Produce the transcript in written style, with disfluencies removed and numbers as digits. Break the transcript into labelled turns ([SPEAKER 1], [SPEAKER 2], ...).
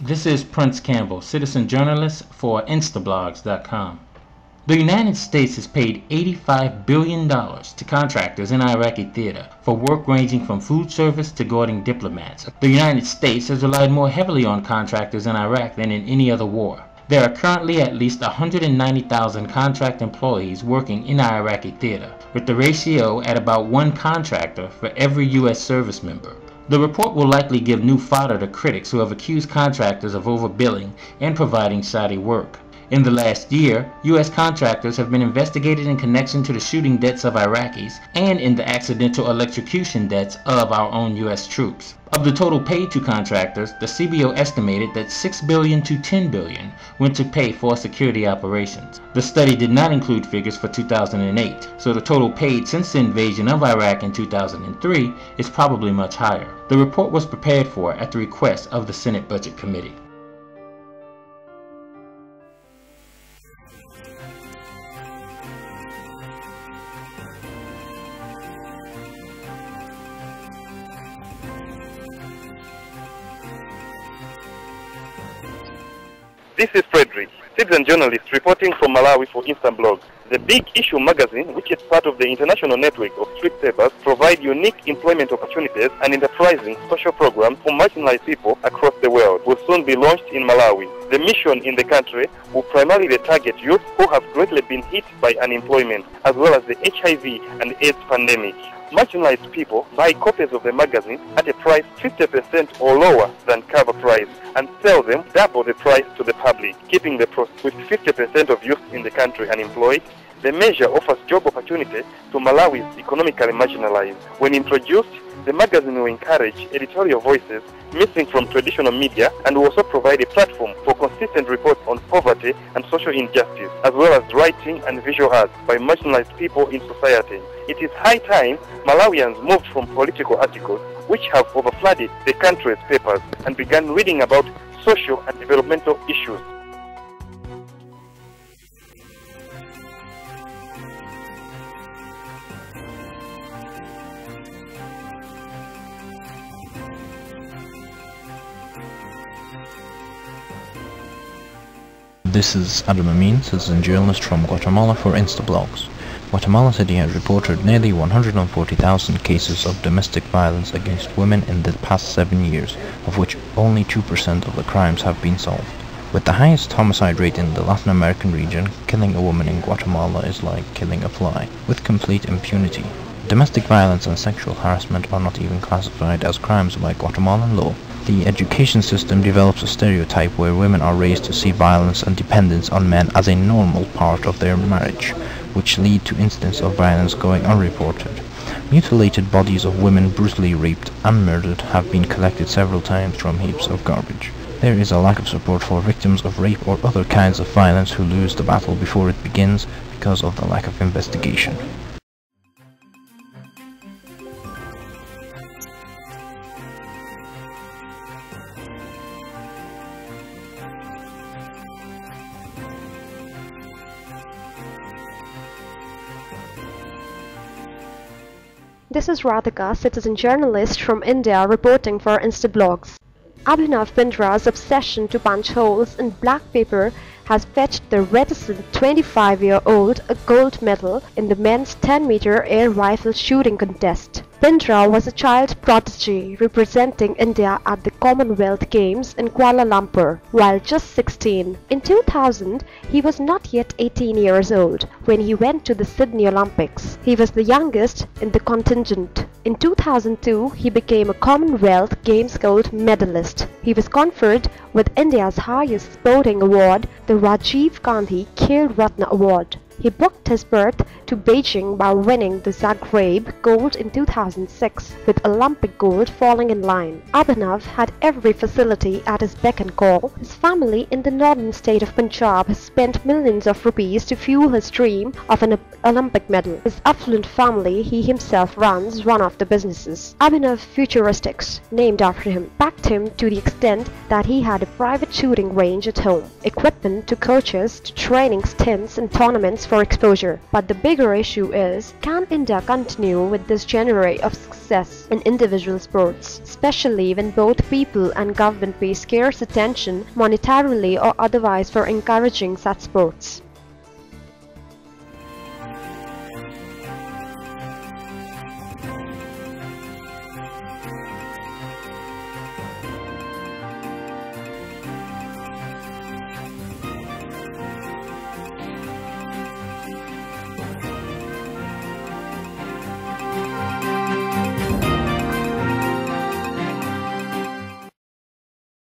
[SPEAKER 1] This is Prince Campbell, citizen journalist for Instablogs.com. The United States has paid $85 billion to contractors in Iraqi theater for work ranging from food service to guarding diplomats. The United States has relied more heavily on contractors in Iraq than in any other war. There are currently at least 190,000 contract employees working in Iraqi theater, with the ratio at about one contractor for every U.S. service member. The report will likely give new fodder to critics who have accused contractors of overbilling and providing shoddy work. In the last year, U.S. contractors have been investigated in connection to the shooting deaths of Iraqis and in the accidental electrocution deaths of our own U.S. troops. Of the total paid to contractors, the CBO estimated that $6 billion to $10 billion went to pay for security operations. The study did not include figures for 2008, so the total paid since the invasion of Iraq in 2003 is probably much higher. The report was prepared for at the request of the Senate Budget Committee.
[SPEAKER 2] This is Frederick, citizen journalist reporting from Malawi for Instablogs. The Big Issue magazine, which is part of the international network of street papers, provide unique employment opportunities and enterprising social programs for marginalized people across the world, will soon be launched in Malawi. The mission in the country will primarily target youth who have greatly been hit by unemployment, as well as the HIV and AIDS pandemic. Marginalized people buy copies of the magazine at a price 50% or lower than cover price and sell them double the price to the public, keeping the process. With 50% of youth in the country unemployed, the measure offers job opportunity to Malawi's economically marginalized. When introduced, the magazine will encourage editorial voices missing from traditional media and will also provide a platform for consistent reports on poverty and social injustice, as well as writing and visual arts by marginalized people in society. It is high time Malawians moved from political articles, which have overflooded the country's papers, and began reading about social and developmental issues.
[SPEAKER 3] This is Adam Amin, citizen journalist from Guatemala for Instablogs. Guatemala City has reported nearly 140,000 cases of domestic violence against women in the past 7 years, of which only 2% of the crimes have been solved. With the highest homicide rate in the Latin American region, killing a woman in Guatemala is like killing a fly, with complete impunity. Domestic violence and sexual harassment are not even classified as crimes by Guatemalan law. The education system develops a stereotype where women are raised to see violence and dependence on men as a normal part of their marriage, which lead to incidents of violence going unreported. Mutilated bodies of women brutally raped and murdered have been collected several times from heaps of garbage. There is a lack of support for victims of rape or other kinds of violence who lose the battle before it begins because of the lack of investigation.
[SPEAKER 4] This is Radhika, citizen journalist from India reporting for Instablogs. Abhinav Bindra's obsession to punch holes in black paper has fetched the reticent 25-year-old a gold medal in the men's 10-meter air rifle shooting contest. Bindra was a child prodigy representing India at the Commonwealth Games in Kuala Lumpur, while just 16. In 2000, he was not yet 18 years old when he went to the Sydney Olympics. He was the youngest in the contingent. In 2002, he became a Commonwealth Games gold medalist. He was conferred with India's highest sporting award, the Rajiv Gandhi Khel Ratna Award. He booked his berth to Beijing by winning the Zagreb gold in 2006, with Olympic gold falling in line. Abhinav had every facility at his beck and call. His family in the northern state of Punjab has spent millions of rupees to fuel his dream of an Olympic medal. His affluent family, he himself runs one of the businesses. Abhinav Futuristics, named after him, backed him to the extent that he had a private shooting range at home, equipment to coaches, to training stints and tournaments opportunities for exposure. But the bigger issue is, can India continue with this genre of success in individual sports, especially when both people and government pay scarce attention monetarily or otherwise for encouraging such sports?